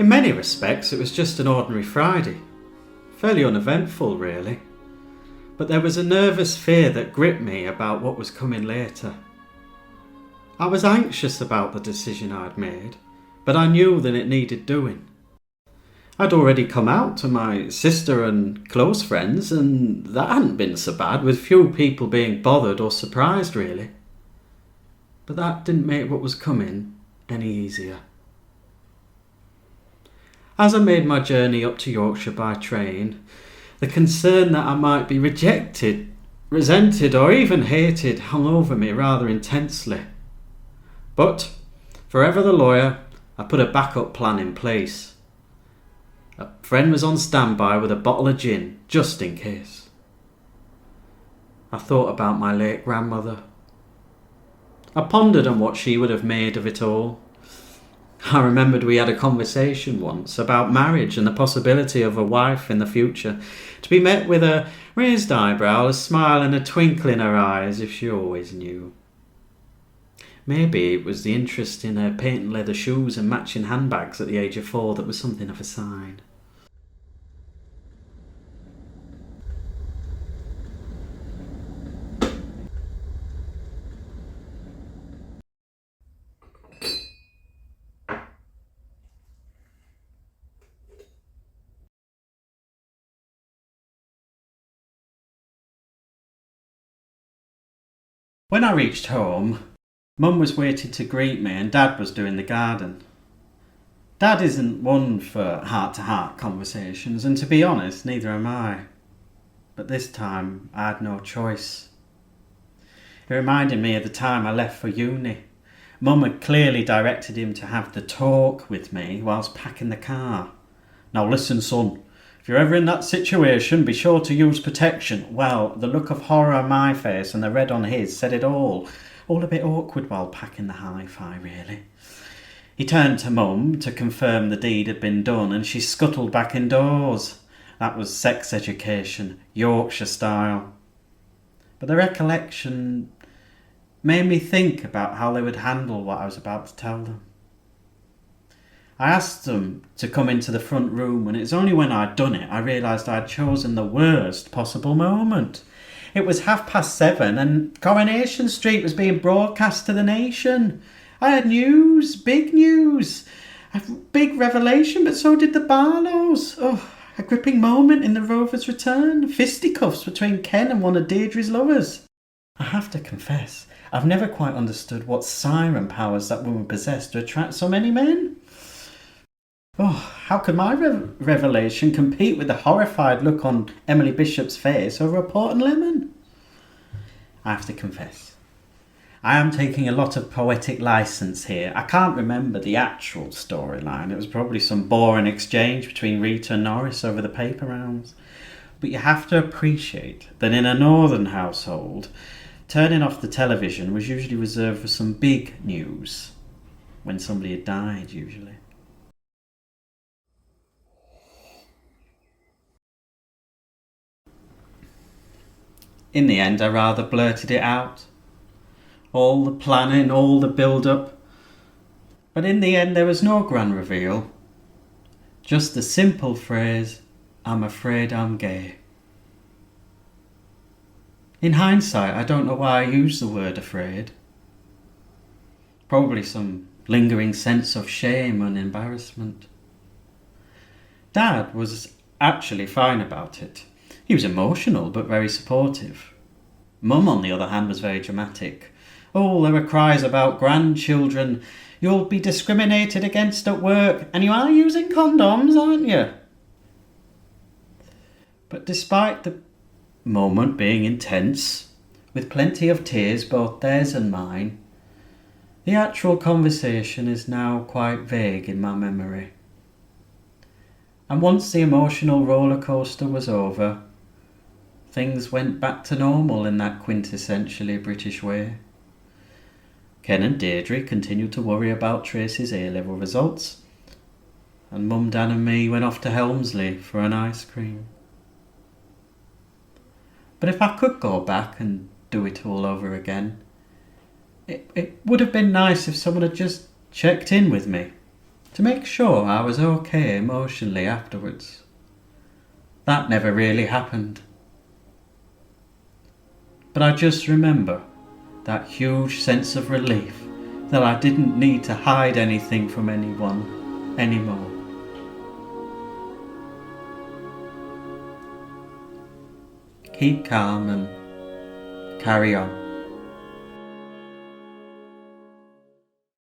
In many respects, it was just an ordinary Friday. Fairly uneventful, really. But there was a nervous fear that gripped me about what was coming later. I was anxious about the decision I'd made, but I knew that it needed doing. I'd already come out to my sister and close friends, and that hadn't been so bad, with few people being bothered or surprised, really. But that didn't make what was coming any easier. As I made my journey up to Yorkshire by train, the concern that I might be rejected, resented, or even hated hung over me rather intensely. But, forever the lawyer, I put a backup plan in place. A friend was on standby with a bottle of gin, just in case. I thought about my late grandmother. I pondered on what she would have made of it all. I remembered we had a conversation once about marriage and the possibility of a wife in the future, to be met with a raised eyebrow, a smile and a twinkle in her eyes, if she always knew. Maybe it was the interest in her patent leather shoes and matching handbags at the age of 4 that was something of a sign. When I reached home, Mum was waiting to greet me and Dad was doing the garden. Dad isn't one for heart-to-heart conversations, and to be honest, neither am I. But this time, I had no choice. It reminded me of the time I left for uni. Mum had clearly directed him to have the talk with me whilst packing the car. "Now listen, son. If you're ever in that situation, be sure to use protection." Well, the look of horror on my face and the red on his said it all. All a bit awkward while packing the hi-fi, really. He turned to Mum to confirm the deed had been done, and she scuttled back indoors. That was sex education, Yorkshire style. But the recollection made me think about how they would handle what I was about to tell them. I asked them to come into the front room, and it's only when I'd done it I realised I'd chosen the worst possible moment. It was 7:30 and Coronation Street was being broadcast to the nation. I had news, big news, a big revelation, but so did the Barlows. Oh, a gripping moment in the Rovers' return, fisticuffs between Ken and one of Deirdre's lovers. I have to confess, I've never quite understood what siren powers that woman possessed to attract so many men. Oh, how could my revelation compete with the horrified look on Emily Bishop's face over a port and lemon? I have to confess, I am taking a lot of poetic license here. I can't remember the actual storyline. It was probably some boring exchange between Rita and Norris over the paper rounds. But you have to appreciate that in a northern household, turning off the television was usually reserved for some big news. When somebody had died, usually. In the end, I rather blurted it out. All the planning, all the build-up. But in the end, there was no grand reveal. Just the simple phrase, "I'm afraid I'm gay." In hindsight, I don't know why I used the word afraid. Probably some lingering sense of shame and embarrassment. Dad was actually fine about it. He was emotional, but very supportive. Mum, on the other hand, was very dramatic. Oh, there were cries about grandchildren. "You'll be discriminated against at work, and you are using condoms, aren't you?" But despite the moment being intense, with plenty of tears, both theirs and mine, the actual conversation is now quite vague in my memory. And once the emotional roller coaster was over, things went back to normal in that quintessentially British way. Ken and Deirdre continued to worry about Tracy's A-level results, and Mum, Dan and me went off to Helmsley for an ice cream. But if I could go back and do it all over again, it would have been nice if someone had just checked in with me. to make sure I was okay emotionally afterwards. That never really happened. But I just remember that huge sense of relief that I didn't need to hide anything from anyone anymore. Keep calm and carry on.